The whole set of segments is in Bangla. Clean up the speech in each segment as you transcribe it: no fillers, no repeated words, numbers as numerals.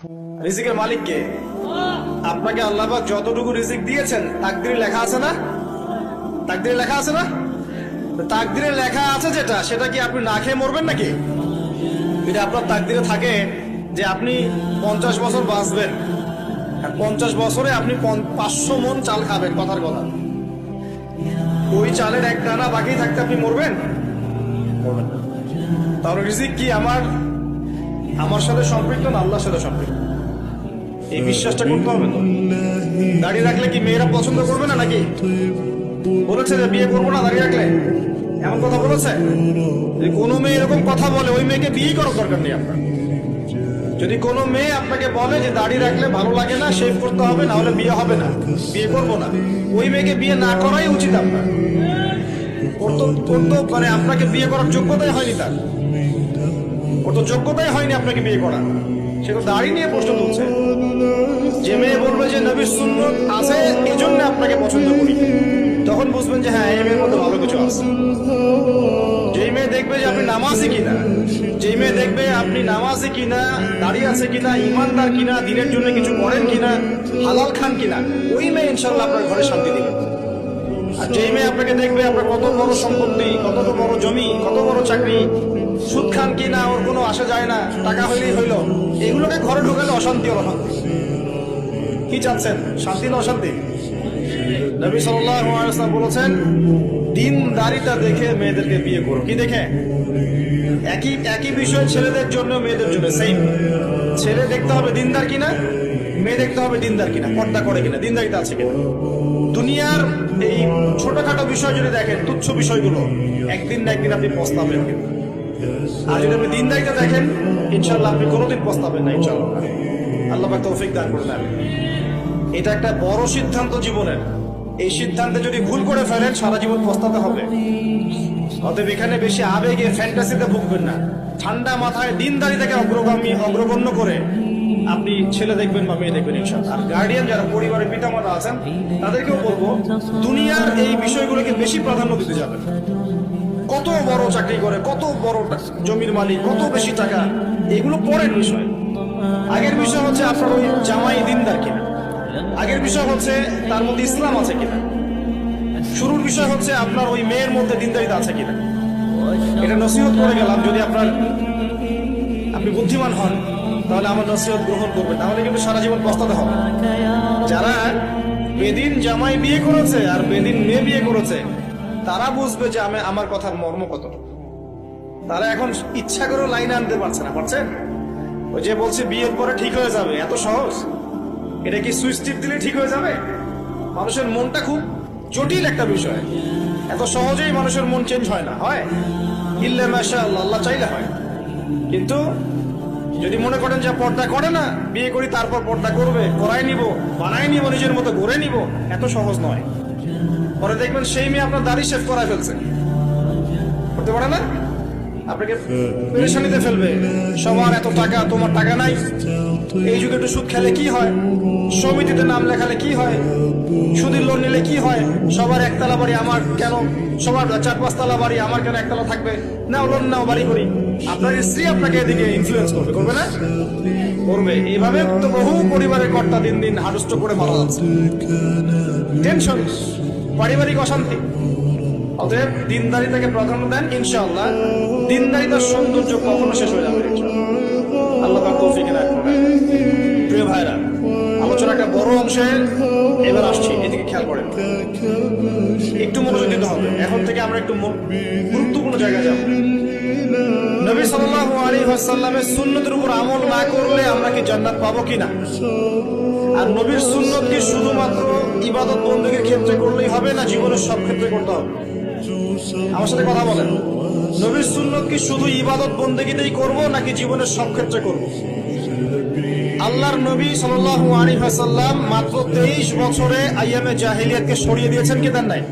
রিজিকের মালিক কে? আপনাকে আল্লাহ পাক যতটুকু রিজিক দিয়েছেন তাকদিরে লেখা আছে না? তাকদিরে লেখা আছে না? তাকদিরে লেখা আছে যেটা, সেটা কি আপনি না খেয়ে মরবেন নাকি? যদি আপনার তাকদিরে থাকে যে আপনি 50 বছর বাঁচবেন, 50 বছরে আপনি 500 মন চাল খাবেন, কথার কথা, ওই চালের এক দানা বাকি থাকতে আপনি মরবেন? মরবেন না। তাহলে রিজিক কি আমার সাথে সম্পৃক্ত না আল্লাহর সাথে সম্পৃক্ত? এই বিশ্বাসটা করতে হবে তো। দাঁড়িয়ে রাখলে কি মেয়েরা পছন্দ করবে না নাকি? বলেছে যে বিয়ে করবো না দাঁড়িয়ে রাখলে, এমন কথা বলেছে? যদি কোনো মেয়ে এরকম কথা বলে, ওই মেয়েকে বিয়ে করার দরকার নেই আপনার। যদি কোনো মেয়ে আপনাকে বলে যে দাঁড়িয়ে রাখলে ভালো লাগে না, শেভ করতে হবে, না হলে বিয়ে হবে না, বিয়ে করবো না, ওই মেয়েকে বিয়ে না করাই উচিত আপনার। মানে আপনাকে বিয়ে করার যোগ্যতাই হয়নি তার, ওর তো যোগ্যতাই হয়নি আপনাকে বিয়ে করা, সে তো দাড়ি নিয়ে প্রশ্ন তুলছে। যে মেয়ে বলবে যে নবীর সুন্নত আছে এজন্য আপনাকে পছন্দ করি, তখন বুঝবেন যে হ্যাঁ, এই মেয়ের মধ্যে ভালো কিছু আছে। যেই মেয়ে দেখবে যে আপনি নামাজি কিনা, যেই মেয়ে দেখবে আপনি নামাজি কিনা, দাঁড়িয়ে আছে কিনা, ইমানদার কিনা, দিনের জন্য কিছু করেন কিনা, হালাল খান কিনা, ওই মেয়ে ইনশাল্লাহ আপনার ঘরে শান্তি দিবে। আর যেই মেয়ে আপনাকে দেখবে আপনার কত বড় সম্পত্তি, কত বড় জমি, কত বড় চাকরি, সুদ খান কিনা ওর কোনো আসা যায় না, টাকা হইলেই হইল, এগুলোকে ঘরে ঢুকালে অশান্তি আর অশান্তি। কি চাচ্ছেন, শান্তি না অশান্তি? নবী সাল্লাল্লাহু আলাইহি ওয়াসাল্লাম বলেছেন, দিনদারিতা দেখে মেয়েদেরকে বিয়ে করো। কি দেখে? একই বিষয় ছেলেদের জন্য মেয়েদের জন্য সেম। ছেলে দেখতে হবে দিনদার কিনা, মেয়ে দেখতে হবে দিনদার কিনা, পর্দা করে কিনা, দিনদারিতা আছে কিনা। দুনিয়ার এই ছোটখাটো বিষয় যদি দেখেন, তুচ্ছ বিষয়গুলো, একদিন না একদিন আপনি পস্তাবেন কিন্তু। আর যদি আপনি দিনদারিতা দেখেন, ইনশাল্লাহ আপনি কোনোদিন পস্তাবেন না ইনশাল্লাহ। আল্লাহ পাক তৌফিক দান করে দেন। এটা একটা বড় সিদ্ধান্ত জীবনের। এই সিদ্ধান্তে যদি ভুল করে ফেলেন, সারা জীবন পস্তাতে হবে। অতএব এখানে বেশি আবেগে ফ্যান্টাসিতে ভুগবেন না। ঠান্ডা মাথায় দিনদারিতাকে অগ্রগণ্য করে আপনি ছেলে দেখবেন বা মেয়ে দেখবেন ইনশাআল্লাহ। আর গার্ডিয়ান যারা পরিবারের পিতামাতা আছেন, তাদেরকেও বলবো, দুনিয়ার এই বিষয়গুলোকে বেশি প্রাধান্য দিতে যাবেন। কত বড় চাকরি করে, কত বড় জমির মালিক, কত বেশি টাকা, এগুলো পরের বিষয়। আগের বিষয় হচ্ছে আপনার ওই জামাই দিনদার কিনা, আগের বিষয় হচ্ছে তার মধ্যে ইসলাম আছে কিনা, শুরুর বিষয় হচ্ছে আপনার ওই মেয়ের মধ্যে দিনদারিতা আছে কিনা। এটা নসিহত করে গেলাম। যদি আপনি বুদ্ধিমান হন, তাহলে আমার নসিহত গ্রহণ করবেন, তাহলে কিন্তু সারা জীবন পস্তাতে হবে। যারা বেদিন জামাই বিয়ে করেছে আর বেদিন মেয়ে বিয়ে করেছে, তারা বুঝবে যে আমার কথার মর্ম কত। তারা এখন ইচ্ছা করে লাইনে আনতে পারছে না, পারছেন? ওই যে বলছে বিয়ের পরে ঠিক হয়ে যাবে, এত সহজ? এটা কি সুইচ টিপ দিলে ঠিক হয়ে যাবে? মানুষের মনটা খুব জটিল একটা বিষয়। এত সহজেই মানুষের মন চেঞ্জ হয় না। হয় ইল্লা মাশাআল্লাহ, আল্লাহ চাইলে হয়। কিন্তু যদি মনে করেন যে পর্দা করে না, বিয়ে করি তারপর পর্দা করবে, করাই নিব, বানাই নিব, নিজের মতো গড়ে নিব, এত সহজ নয়। পরে দেখবেন সেই মেয়ে আপনার দাড়ি শেভ করায় ফেলছে, করতে পারে না, আপনাকে পেরেশানিতে ফেলবে। সবার এত টাকা, তোমার টাকা নাই। এই যুগে একটু সুদ খেলে কি হয়, সমিতিতে নাম লেখালে কি হয়, সুদের লোন নিলে কি হয়, সবার একতলা বাড়ি আমার কেন, সবার 4-5 তলা বাড়ি আমার কেন একতলা থাকবে, নাও লোন নাও বাড়ি করি। আপনার স্ত্রী আপনাকে এদিকে ইনফ্লুয়েন্স করবে, করবে না? করবে। এইভাবে তো বহু পরিবারের কর্তা দিন দিন হারুষ্ট করে মারা যাচ্ছে। টেনশন, পারিবারিক অশান্তি। অতএব দিনদারিতাকে প্রাধান্য দেন, ইনশাআল্লাহ দিনদারিতার সৌন্দর্য কখনো শেষ হয়ে যাবে ইনশাআল্লাহ। আল্লাহ পাক তৌফিক দান করবেন। প্রিয় ভাইরা, আলোচনা একটা বড় অংশে এবার আসছি, এদিকে খেয়াল করেন, একটু মনোযোগ দিতে হবে। এখন থেকে আমরা একটু গুরুত্বপূর্ণ জায়গায় যাব। নবী সাল্লাল্লাহু আলাইহি ওয়াসাল্লামের সুন্নতের উপর আমল না করলে আমরা কি জান্নাত পাবো কিনা? আর নবীর সুন্নত কি শুধুমাত্র ইবাদত বন্দেগীর ক্ষেত্রে করলেই হবে, না জীবনের সব ক্ষেত্রে করতে হবে? আমার সাথে কথা বলেন। নবীর সুন্নত কি শুধু ইবাদত বন্দেগীতেই করব, নাকি জীবনের সব ক্ষেত্রে করব? আল্লাহর নবী সাল্লাল্লাহু আলাইহি ওয়াসাল্লাম মাত্র 23 বছরে আইয়ামে জাহিলিয়াতকে সরিয়ে দিয়েছেন কি দেন নাই?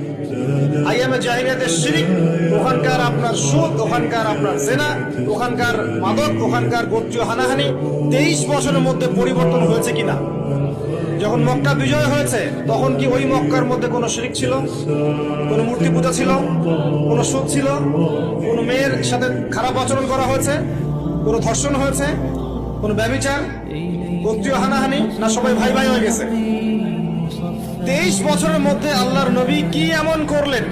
আইয়ামে জাহিলিয়াতের শিরক, ওখানকার আপনার সুদ, ওখানকার আপনার জিনা, ওখানকার মাদক, ওখানকার গোত্রীয় হানাহানি 23 বছরের মধ্যে পরিবর্তন হয়েছে কিনা? যখন মক্কা বিজয় হয়েছে, তখন কি ওই মক্কার মধ্যে কোনো শিরক ছিল, কোনো মূর্তি পূজা ছিল, কোনো সুদ ছিল, কোনো মেয়ের সাথে খারাপ আচরণ করা হয়েছে, কোনো ধর্ষণ হয়েছে, কোনো ব্যভিচার? গোত্রীয় হানাহানি, না সবাই ভাই ভাই হয়ে গেছে? 23 বছরের মধ্যে আল্লাহর নবী কি এমন করলেন